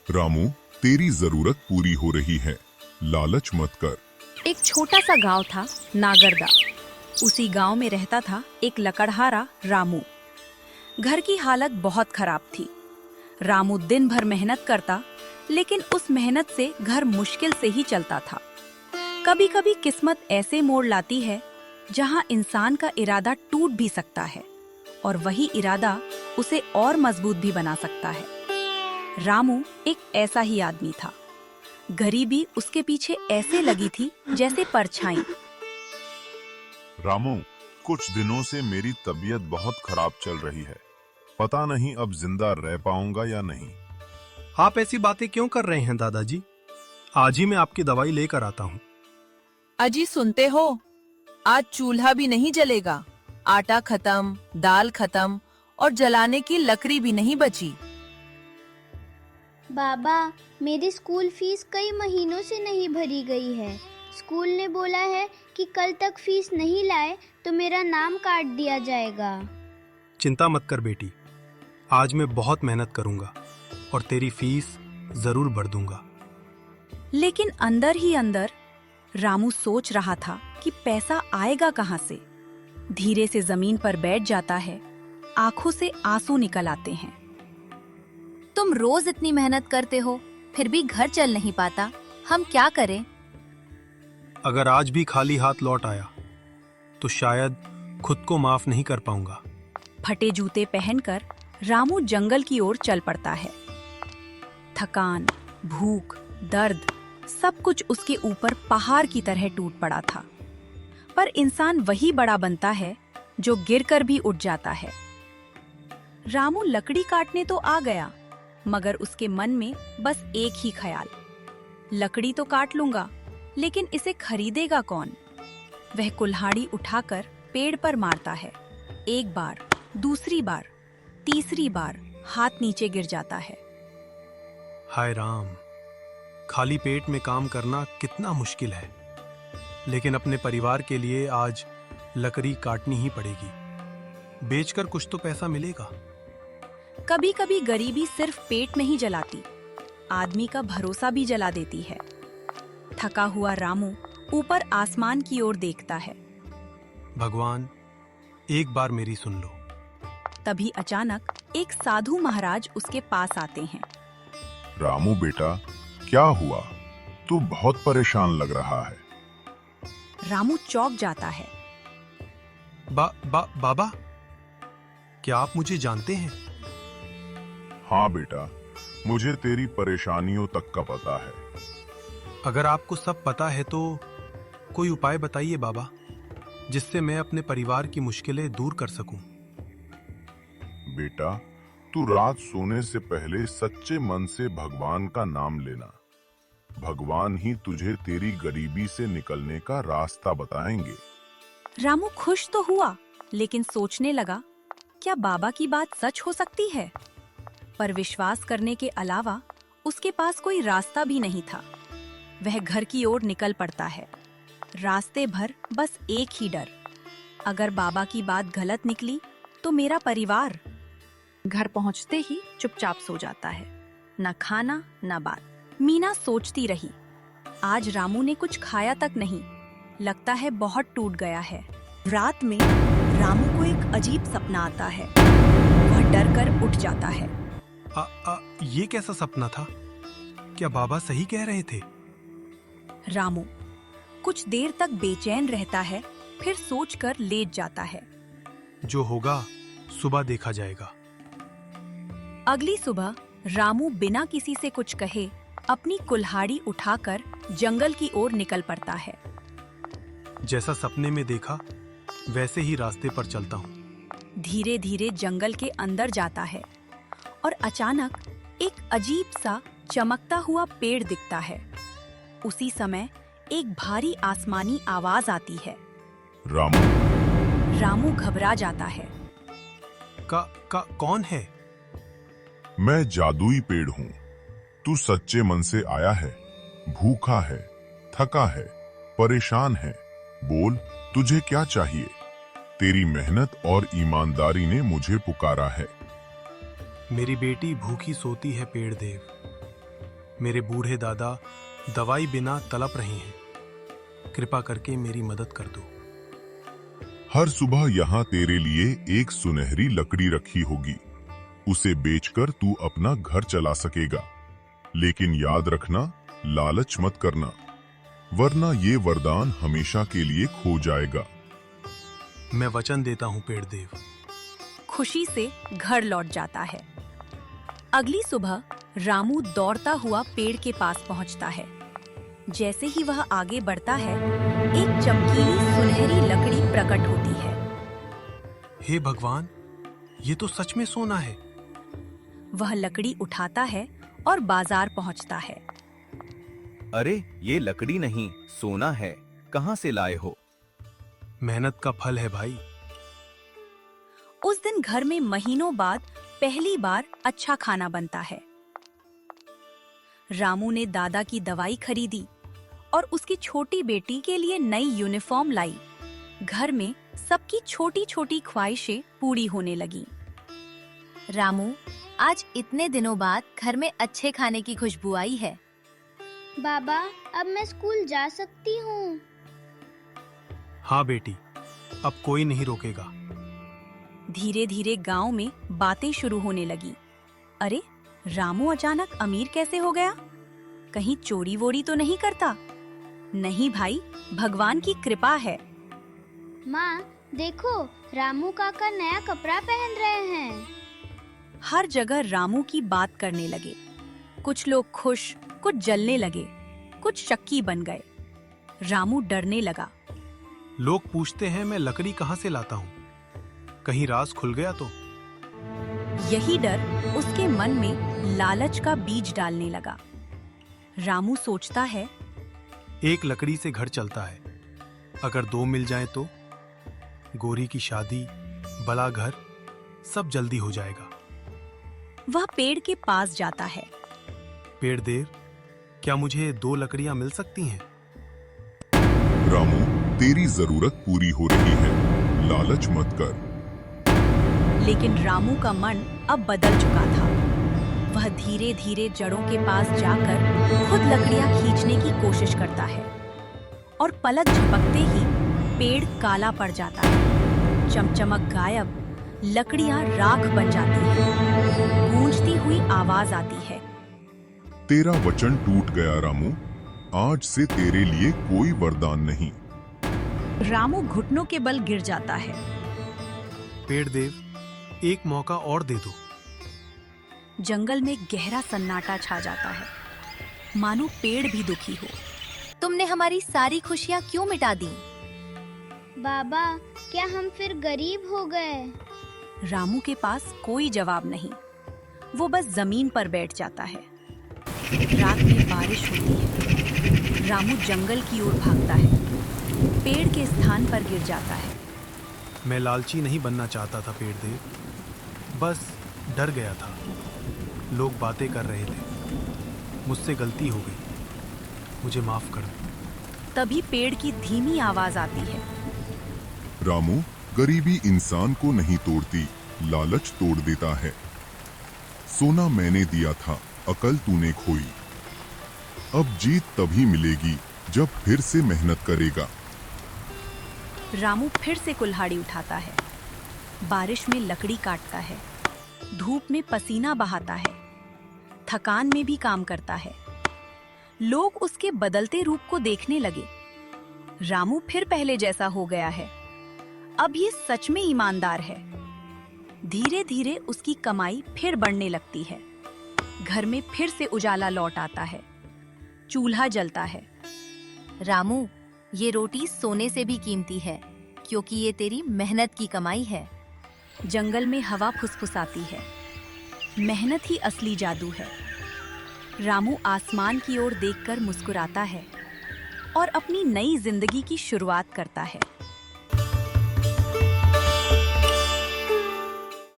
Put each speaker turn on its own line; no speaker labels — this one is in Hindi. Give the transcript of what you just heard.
रामू, तेरी जरूरत पूरी हो रही है, लालच मत कर।
एक छोटा सा गांव था, नागरदा। उसी गांव में रहता था एक लकड़हारा रामू। घर की हालत बहुत खराब थी। रामू दिन भर मेहनत करता, लेकिन उस मेहनत से घर मुश्किल से ही चलता था। कभी कभी किस्मत ऐसे मोड़ लाती है जहां इंसान का इरादा टूट भी सकता है और वही इरादा उसे और मजबूत भी बना सकता है। रामू एक ऐसा ही आदमी था। गरीबी उसके पीछे ऐसे लगी थी जैसे परछाई।
रामू, कुछ दिनों से मेरी तबीयत बहुत खराब चल रही है। पता नहीं अब जिंदा रह पाऊंगा या नहीं।
आप ऐसी बातें क्यों कर रहे हैं दादाजी? आज ही मैं आपकी दवाई लेकर आता हूँ।
अजी सुनते हो, आज चूल्हा भी नहीं जलेगा। आटा खत्म, दाल खत्म और जलाने की लकड़ी भी नहीं बची।
बाबा, मेरी स्कूल फीस कई महीनों से नहीं भरी गई है। स्कूल ने बोला है कि कल तक फीस नहीं लाए तो मेरा नाम काट दिया जाएगा।
चिंता मत कर बेटी, आज मैं बहुत मेहनत करूंगा और तेरी फीस जरूर भर दूंगा।
लेकिन अंदर ही अंदर रामू सोच रहा था कि पैसा आएगा कहां से। धीरे से जमीन पर बैठ जाता है, आंखों से आंसू निकल आते हैं।
तुम रोज इतनी मेहनत करते हो, फिर भी घर चल नहीं पाता। हम क्या करें?
अगर आज भी खाली हाथ लौट आया तो शायद खुद को माफ नहीं कर पाऊंगा।
फटे जूते पहनकर रामू जंगल की ओर चल पड़ता है। थकान, भूख, दर्द, सब कुछ उसके ऊपर पहाड़ की तरह टूट पड़ा था। पर इंसान वही बड़ा बनता है जो गिरकर भी उठ जाता है। रामू लकड़ी काटने तो आ गया, मगर उसके मन में बस एक ही ख्याल, लकड़ी तो काट लूंगा, लेकिन इसे खरीदेगा कौन? वह कुल्हाड़ी उठाकर पेड़ पर मारता है। एक बार, दूसरी बार, तीसरी बार हाथ नीचे गिर जाता है।
हाय राम, खाली पेट में काम करना कितना मुश्किल है, लेकिन अपने परिवार के लिए आज लकड़ी काटनी ही पड़ेगी। बेचकर कुछ तो पैसा मिलेगा।
कभी कभी गरीबी सिर्फ पेट नहीं जलाती, आदमी का भरोसा भी जला देती है। थका हुआ रामू ऊपर आसमान की ओर देखता है।
भगवान, एक बार मेरी सुन लो।
तभी अचानक एक साधु महाराज उसके पास आते हैं।
रामू बेटा, क्या हुआ? तू बहुत परेशान लग रहा है।
रामू चौंक जाता है।
बाबा, क्या आप मुझे जानते हैं?
हाँ बेटा, मुझे तेरी परेशानियों तक का पता है।
अगर आपको सब पता है तो कोई उपाय बताइए बाबा, जिससे मैं अपने परिवार की मुश्किलें दूर कर सकूं।
बेटा, तू रात सोने से पहले सच्चे मन से भगवान का नाम लेना। भगवान ही तुझे तेरी गरीबी से निकलने का रास्ता बताएंगे।
रामू खुश तो हुआ, लेकिन सोचने लगा, क्या बाबा की बात सच हो सकती है? पर विश्वास करने के अलावा उसके पास कोई रास्ता भी नहीं था। वह घर की ओर निकल पड़ता है। रास्ते भर बस एक ही डर, अगर बाबा की बात गलत निकली तो मेरा परिवार। घर पहुंचते ही चुपचाप सो जाता है, न खाना न बात। मीना सोचती रही, आज रामू ने कुछ खाया तक नहीं, लगता है बहुत टूट गया है। रात में रामू को एक अजीब सपना आता है। वह डर कर उठ जाता है।
ये कैसा सपना था? क्या बाबा सही कह रहे थे?
रामू कुछ देर तक बेचैन रहता है, फिर सोचकर लेट जाता है।
जो होगा सुबह देखा जाएगा।
अगली सुबह रामू बिना किसी से कुछ कहे अपनी कुल्हाड़ी उठाकर जंगल की ओर निकल पड़ता है।
जैसा सपने में देखा वैसे ही रास्ते पर चलता हूँ।
धीरे धीरे जंगल के अंदर जाता है और अचानक एक अजीब सा चमकता हुआ पेड़ दिखता है। उसी समय एक भारी आसमानी आवाज आती है। रामू घबरा जाता है।
कौन है?
मैं जादुई पेड़ हूँ। तू सच्चे मन से आया है, भूखा है, थका है, परेशान है। बोल, तुझे क्या चाहिए? तेरी मेहनत और ईमानदारी ने मुझे पुकारा है।
मेरी बेटी भूखी सोती है पेड़ देव, मेरे बूढ़े दादा दवाई बिना तड़प रहे हैं। कृपा करके मेरी मदद कर दो।
हर सुबह यहाँ तेरे लिए एक सुनहरी लकड़ी रखी होगी। उसे बेचकर तू अपना घर चला सकेगा। लेकिन याद रखना, लालच मत करना, वरना ये वरदान हमेशा के लिए खो जाएगा।
मैं वचन देता हूँ पेड़ देव।
खुशी से घर लौट जाता है। अगली सुबह रामू दौड़ता हुआ पेड़ के पास पहुंचता है। जैसे ही वह आगे बढ़ता है, एक चमकीली सुनहरी लकड़ी प्रकट होती है।
हे भगवान, ये तो सच में सोना है।
वह लकड़ी उठाता है और बाजार पहुंचता है।
अरे ये लकड़ी नहीं, सोना है। कहाँ से लाए हो?
मेहनत का फल है भाई।
उस दिन घर में महीनों बाद पहली बार अच्छा खाना बनता है। रामू ने दादा की दवाई खरीदी और उसकी छोटी बेटी के लिए नई यूनिफॉर्म लाई। घर में सबकी छोटी छोटी ख्वाहिशें पूरी होने लगीं।
रामू, आज इतने दिनों बाद घर में अच्छे खाने की खुशबू आई है।
बाबा, अब मैं स्कूल जा सकती हूँ?
हाँ बेटी, अब कोई नहीं रोकेगा।
धीरे धीरे गांव में बातें शुरू होने लगी। अरे, रामू अचानक अमीर कैसे हो गया? कहीं चोरी वोरी तो नहीं करता? नहीं भाई, भगवान की कृपा है।
माँ, देखो, रामू काका नया कपड़ा पहन रहे हैं।
हर जगह रामू की बात करने लगे। कुछ लोग खुश, कुछ जलने लगे, कुछ शक्की बन गए। रामू डरने लगा।
लोग पूछते हैं मैं लकड़ी कहाँ से लाता हूँ, कहीं राज खुल गया तो।
यही डर उसके मन में लालच का बीज डालने लगा। रामू सोचता है,
एक लकड़ी से घर चलता है, अगर दो मिल जाए तो गोरी की शादी, बड़ा घर, सब जल्दी हो जाएगा।
वह पेड़ के पास जाता है।
पेड़ देव, क्या मुझे 2 लकड़ियां मिल सकती हैं?
रामू, तेरी जरूरत पूरी हो रही है, लालच मत कर।
लेकिन रामू का मन अब बदल चुका था। वह धीरे धीरे जड़ों के पास जाकर खुद लकड़ियां खींचने की कोशिश करता है और पलक झपकते ही पेड़ काला पड़ जाता है। चमचमक गायब, लकड़ियां राख बन जाती हैं। गूंजती हुई आवाज आती है,
तेरा वचन टूट गया रामू, आज से तेरे लिए कोई वरदान नहीं।
रामू घुटनों के बल गिर जाता है।
पेड़ देव, एक मौका और दे दो।
जंगल में गहरा सन्नाटा छा जाता है, मानो पेड़ भी दुखी हो।
तुमने हमारी सारी खुशियाँ क्यों मिटा दी?
बाबा, क्या हम फिर गरीब हो गए?
रामू के पास कोई जवाब नहीं। वो बस जमीन पर बैठ जाता है। रात में बारिश होती है। रामू जंगल की ओर भागता है, पेड़ के स्थान पर गिर जाता है।
मैं लालची नहीं बनना चाहता था पेड़ देव, बस डर गया था। लोग बातें कर रहे थे, मुझसे गलती हो गई, मुझे माफ कर दो।
तभी पेड़ की धीमी आवाज आती है,
रामू, गरीबी इंसान को नहीं तोड़ती, लालच तोड़ देता है। सोना मैंने दिया था, अकल तूने खोई। अब जीत तभी मिलेगी जब फिर से मेहनत करेगा।
रामू फिर से कुल्हाड़ी उठाता है, बारिश में लकड़ी काटता है, धूप में पसीना बहाता है, थकान में भी काम करता है। लोग उसके बदलते रूप को देखने लगे। रामू फिर पहले जैसा हो गया है। अब ये सच में ईमानदार है। धीरे धीरे उसकी कमाई फिर बढ़ने लगती है। घर में फिर से उजाला लौट आता है, चूल्हा जलता है।
रामू, ये रोटी सोने से भी कीमती है, क्योंकि ये तेरी मेहनत की कमाई है।
जंगल में हवा फुसफुसाती है। मेहनत ही असली जादू है। रामू आसमान की ओर देखकर मुस्कुराता है और अपनी नई जिंदगी की शुरुआत करता है।